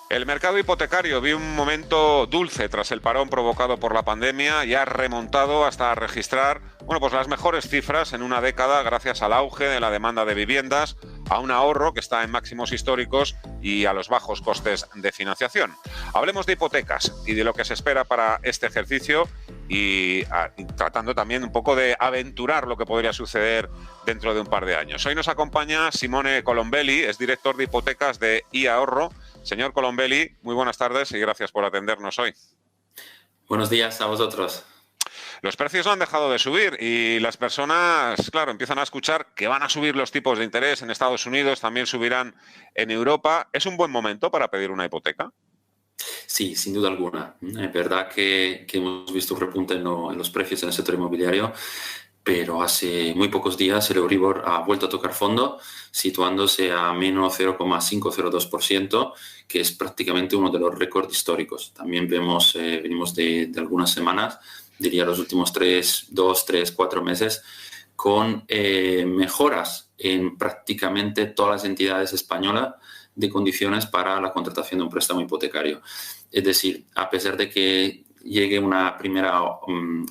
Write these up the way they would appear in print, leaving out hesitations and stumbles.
El mercado hipotecario vio un momento dulce tras el parón provocado por la pandemia y ha remontado hasta registrar, pues las mejores cifras en una década gracias al auge de la demanda de viviendas, a un ahorro que está en máximos históricos y a los bajos costes de financiación. Hablemos de hipotecas y de lo que se espera para este ejercicio y tratando también un poco de aventurar lo que podría suceder dentro de un par de años. Hoy nos acompaña Simone Colombelli, es director de hipotecas de iAhorro. Señor Colombelli, muy buenas tardes y gracias por atendernos hoy. Buenos días a vosotros. Los precios no han dejado de subir y las personas, claro, empiezan a escuchar que van a subir los tipos de interés en Estados Unidos, también subirán en Europa. ¿Es un buen momento para pedir una hipoteca? Sí, sin duda alguna. Es verdad que hemos visto un repunte en los precios en el sector inmobiliario, pero hace muy pocos días el Euribor ha vuelto a tocar fondo, situándose a menos 0,502%, que es prácticamente uno de los récords históricos. También venimos de algunas semanas, diría los últimos 2, 3, 4 meses, con mejoras en prácticamente todas las entidades españolas de condiciones para la contratación de un préstamo hipotecario. Es decir, a pesar de que llegue una primera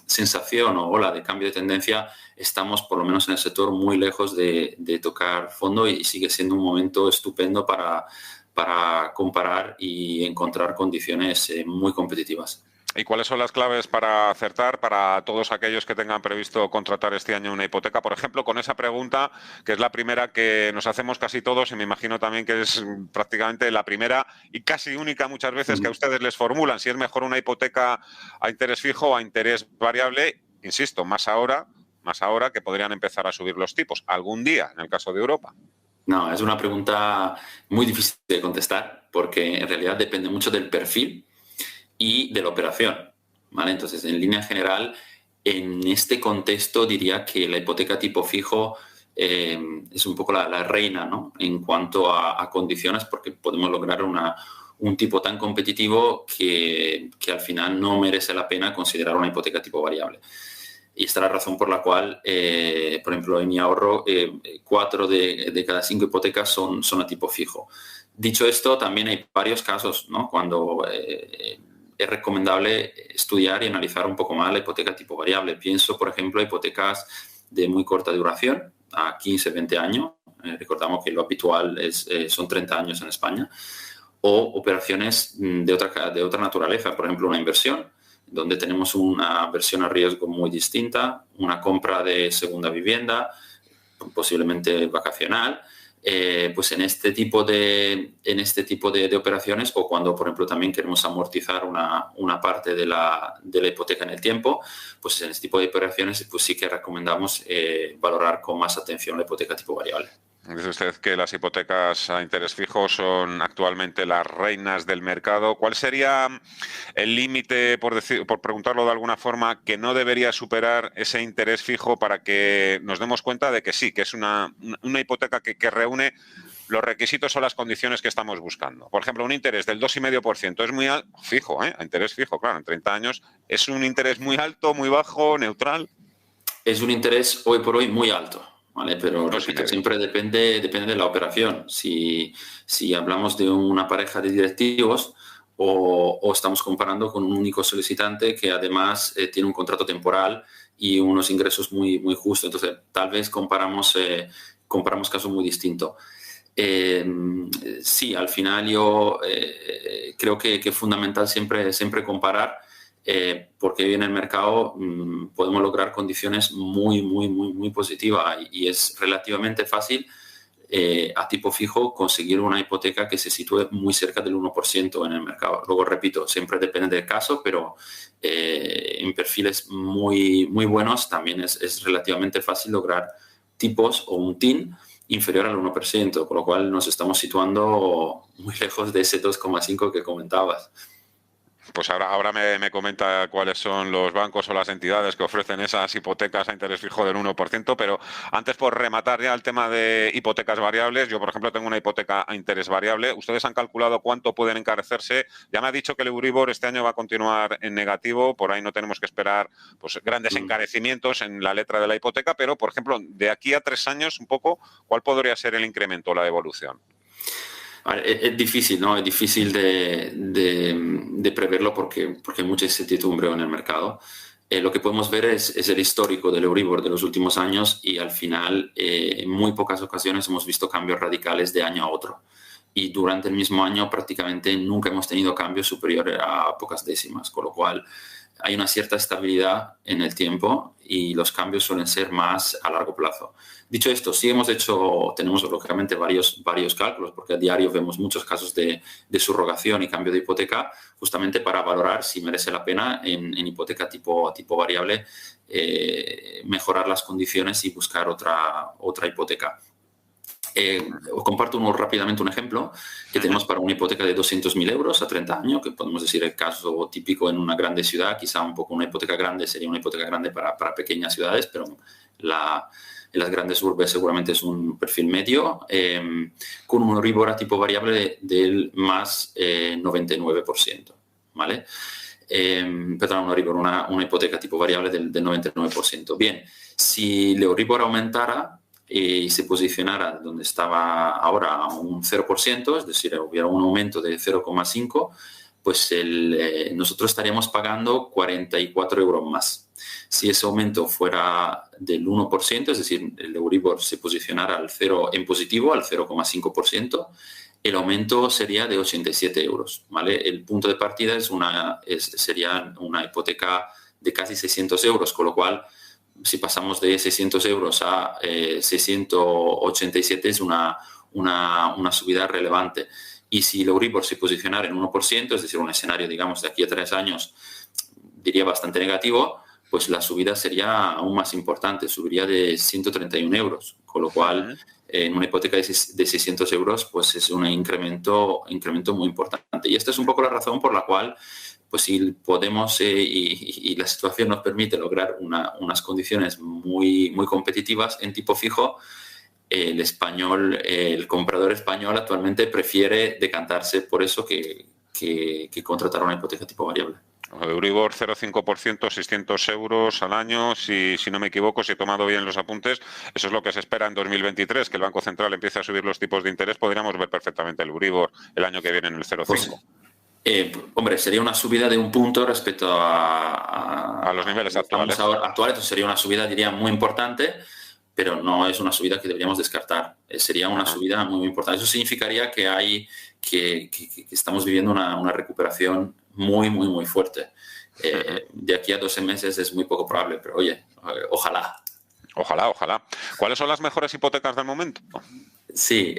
sensación o ola de cambio de tendencia, estamos por lo menos en el sector muy lejos de tocar fondo y sigue siendo un momento estupendo para comparar y encontrar condiciones muy competitivas. ¿Y cuáles son las claves para acertar para todos aquellos que tengan previsto contratar este año una hipoteca? Por ejemplo, con esa pregunta, que es la primera que nos hacemos casi todos y me imagino también que es prácticamente la primera y casi única muchas veces que a ustedes les formulan, si es mejor una hipoteca a interés fijo o a interés variable, insisto, más ahora que podrían empezar a subir los tipos, algún día, en el caso de Europa. No, es una pregunta muy difícil de contestar porque en realidad depende mucho del perfil y de la operación, ¿vale? Entonces, en línea general, en este contexto diría que la hipoteca tipo fijo es un poco la reina, ¿no? En cuanto a condiciones, porque podemos lograr un tipo tan competitivo que al final no merece la pena considerar una hipoteca tipo variable. Y esta es la razón por la cual, por ejemplo, en mi ahorro, 4 de cada 5 hipotecas son a tipo fijo. Dicho esto, también hay varios casos, ¿no? Cuando es recomendable estudiar y analizar un poco más la hipoteca tipo variable. Pienso, por ejemplo, hipotecas de muy corta duración, a 15, 20 años. Recordamos que lo habitual son 30 años en España. O operaciones de otra naturaleza, por ejemplo, una inversión, donde tenemos una versión a riesgo muy distinta, una compra de segunda vivienda, posiblemente vacacional, pues en este tipo de operaciones, o cuando, por ejemplo, también queremos amortizar una parte de la hipoteca en el tiempo, pues en este tipo de operaciones pues sí que recomendamos valorar con más atención la hipoteca tipo variable. Dice usted que las hipotecas a interés fijo son actualmente las reinas del mercado. ¿Cuál sería el límite, por preguntarlo de alguna forma, que no debería superar ese interés fijo para que nos demos cuenta de que sí, que es una hipoteca que reúne los requisitos o las condiciones que estamos buscando? Por ejemplo, un interés del 2,5% es muy alto, fijo, a interés fijo, claro, en 30 años, ¿es un interés muy alto, muy bajo, neutral? Es un interés hoy por hoy muy alto, ¿vale? Pero Dos y repito, medio. siempre depende de la operación. Si hablamos de una pareja de directivos o estamos comparando con un único solicitante que además tiene un contrato temporal y unos ingresos muy justos. Entonces, tal vez comparamos casos muy distintos. Sí, al final yo creo que es fundamental siempre comparar porque hoy en el mercado podemos lograr condiciones muy positivas y es relativamente fácil a tipo fijo conseguir una hipoteca que se sitúe muy cerca del 1% en el mercado. Luego, repito, siempre depende del caso, pero en perfiles muy buenos también es relativamente fácil lograr tipos o un TIN inferior al 1%, con lo cual nos estamos situando muy lejos de ese 2,5 que comentabas. Pues ahora me comenta cuáles son los bancos o las entidades que ofrecen esas hipotecas a interés fijo del 1%, pero antes, por rematar ya el tema de hipotecas variables, yo por ejemplo tengo una hipoteca a interés variable. ¿Ustedes han calculado cuánto pueden encarecerse? Ya me ha dicho que el Euribor este año va a continuar en negativo, por ahí no tenemos que esperar pues grandes encarecimientos en la letra de la hipoteca, pero por ejemplo, de aquí a 3 años un poco, ¿cuál podría ser el incremento o la evolución? A ver, es difícil, ¿no? Es difícil de preverlo porque hay mucha incertidumbre en el mercado. Lo que podemos ver es el histórico del Euribor de los últimos años y al final en muy pocas ocasiones hemos visto cambios radicales de año a otro. Y durante el mismo año prácticamente nunca hemos tenido cambios superiores a pocas décimas, con lo cual hay una cierta estabilidad en el tiempo y los cambios suelen ser más a largo plazo. Dicho esto, sí tenemos lógicamente varios cálculos, porque a diario vemos muchos casos de subrogación y cambio de hipoteca, justamente para valorar si merece la pena en hipoteca tipo variable mejorar las condiciones y buscar otra hipoteca. Os comparto rápidamente un ejemplo que tenemos para una hipoteca de 200.000 euros a 30 años, que podemos decir el caso típico en una grande ciudad. Quizá un poco una hipoteca grande sería una hipoteca grande para pequeñas ciudades, pero en las grandes urbes seguramente es un perfil medio, con un Euribor a tipo variable del más 99%, ¿vale? Perdón, un Euribor, una hipoteca tipo variable del 99%. Bien, si el Euribor aumentara y se posicionara donde estaba ahora a un 0%, es decir, hubiera un aumento de 0,5, pues nosotros estaríamos pagando 44 euros más. Si ese aumento fuera del 1%, es decir, el Euribor se posicionara al 0 en positivo, al 0,5%, el aumento sería de 87 euros, ¿vale? El punto de partida sería una hipoteca de casi 600 euros, con lo cual si pasamos de 600 euros a 687 es una subida relevante. Y si el Euribor se posicionara en 1%, es decir, un escenario, digamos, de aquí a 3 años, diría bastante negativo, pues la subida sería aún más importante, subiría de 131 euros, con lo cual en una hipoteca de 600 euros pues es un incremento muy importante. Y esta es un poco la razón por la cual pues si podemos y la situación nos permite lograr unas condiciones muy, muy competitivas en tipo fijo, el comprador español actualmente prefiere decantarse por eso que contratar una hipoteca tipo variable. Euribor 0,5%, 600 euros al año, si no me equivoco, si he tomado bien los apuntes, eso es lo que se espera en 2023, que el Banco Central empiece a subir los tipos de interés. Podríamos ver perfectamente el Euribor el año que viene en el 0,5%. Pues, hombre, sería una subida de un punto respecto a los niveles actuales. Entonces sería una subida, diría, muy importante, pero no es una subida que deberíamos descartar. Sería una subida muy, muy importante. Eso significaría que estamos viviendo una recuperación muy, muy, muy fuerte. De aquí a 12 meses es muy poco probable, pero oye, ojalá. Ojalá. ¿Cuáles son las mejores hipotecas del momento? Sí,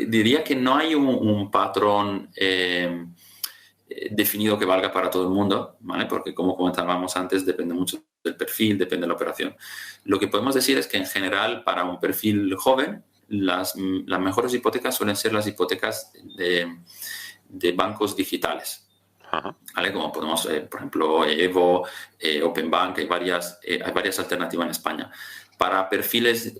diría que no hay un patrón definido que valga para todo el mundo, ¿vale? Porque como comentábamos antes, depende mucho del perfil, depende de la operación. Lo que podemos decir es que en general para un perfil joven, las mejores hipotecas suelen ser las hipotecas de bancos digitales. ¿Vale? Como podemos, por ejemplo, Evo, Openbank, hay varias alternativas en España. Para perfiles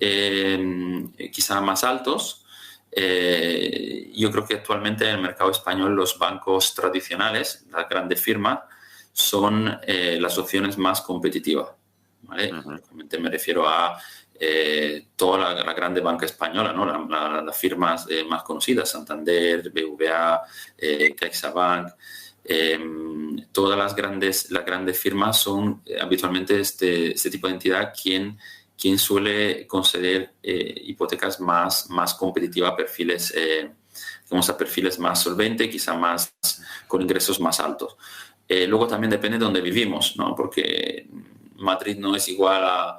quizá más altos, yo creo que actualmente en el mercado español los bancos tradicionales, las grandes firmas, son las opciones más competitivas, ¿vale? Realmente me refiero a toda la grande banca española, ¿no? Las firmas más conocidas, Santander, BVA, CaixaBank. Todas las grandes firmas son habitualmente este tipo de entidad quien suele conceder hipotecas más competitivas a perfiles, a perfiles más solventes, quizá más con ingresos más altos. Luego también depende de dónde vivimos, ¿no? Porque Madrid no es igual a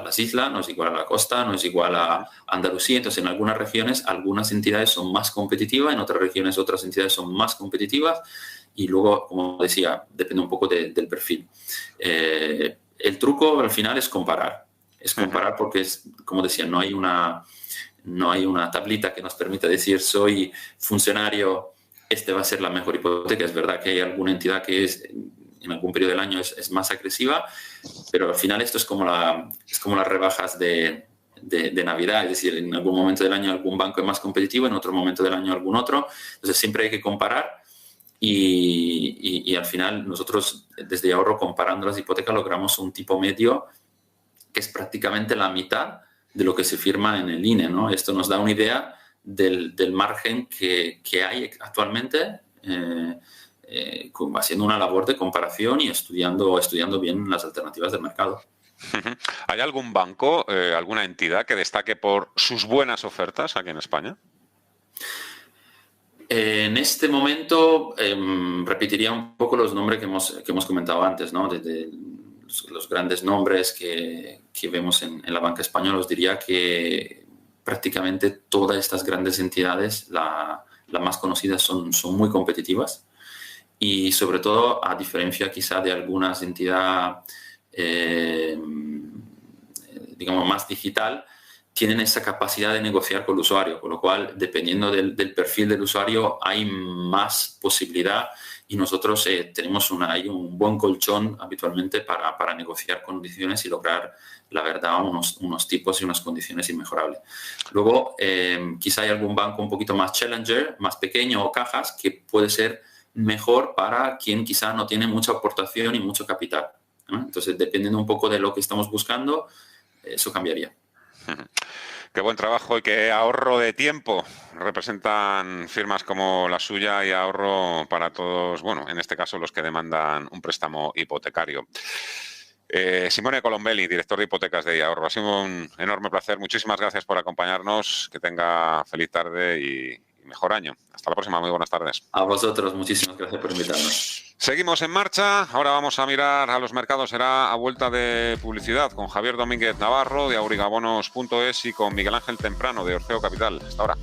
las islas, no es igual a la costa, no es igual a Andalucía. Entonces, en algunas regiones, algunas entidades son más competitivas, en otras regiones, otras entidades son más competitivas. Y luego, como decía, depende un poco del perfil. El truco al final es comparar. Es comparar porque, como decía, no hay una tablita que nos permita decir soy funcionario, va a ser la mejor hipoteca. Es verdad que hay alguna entidad que en algún periodo del año es más agresiva, pero al final esto es como las rebajas de Navidad, es decir, en algún momento del año algún banco es más competitivo, en otro momento del año algún otro. Entonces siempre hay que comparar y al final nosotros desde Ahorro, comparando las hipotecas, logramos un tipo medio que es prácticamente la mitad de lo que se firma en el INE, ¿no? Esto nos da una idea del margen que hay actualmente, haciendo una labor de comparación y estudiando bien las alternativas del mercado. ¿Hay algún banco, alguna entidad que destaque por sus buenas ofertas aquí en España? En este momento repetiría un poco los nombres que hemos comentado antes, ¿no? Desde los grandes nombres que vemos en la banca española. Os diría que prácticamente todas estas grandes entidades, las más conocidas, son muy competitivas y sobre todo, a diferencia quizá de algunas entidades digamos más digital, tienen esa capacidad de negociar con el usuario, con lo cual, dependiendo del perfil del usuario, hay más posibilidad y nosotros tenemos ahí un buen colchón habitualmente para negociar condiciones y lograr, la verdad, unos tipos y unas condiciones inmejorables. Luego, quizá hay algún banco un poquito más challenger, más pequeño o cajas, que puede ser mejor para quien quizá no tiene mucha aportación y mucho capital, ¿no? Entonces, dependiendo un poco de lo que estamos buscando, eso cambiaría. Qué buen trabajo y qué ahorro de tiempo representan firmas como la suya y ahorro para todos, bueno, en este caso los que demandan un préstamo hipotecario. Simone Colombelli, director de hipotecas de Ahorro. Ha sido un enorme placer. Muchísimas gracias por acompañarnos. Que tenga feliz tarde y mejor año. Hasta la próxima. Muy buenas tardes. A vosotros, muchísimas gracias por invitarnos. Seguimos en marcha. Ahora vamos a mirar a los mercados. Será a vuelta de publicidad con Javier Domínguez Navarro de aurigabonos.es y con Miguel Ángel Temprano de Orfeo Capital. Hasta ahora.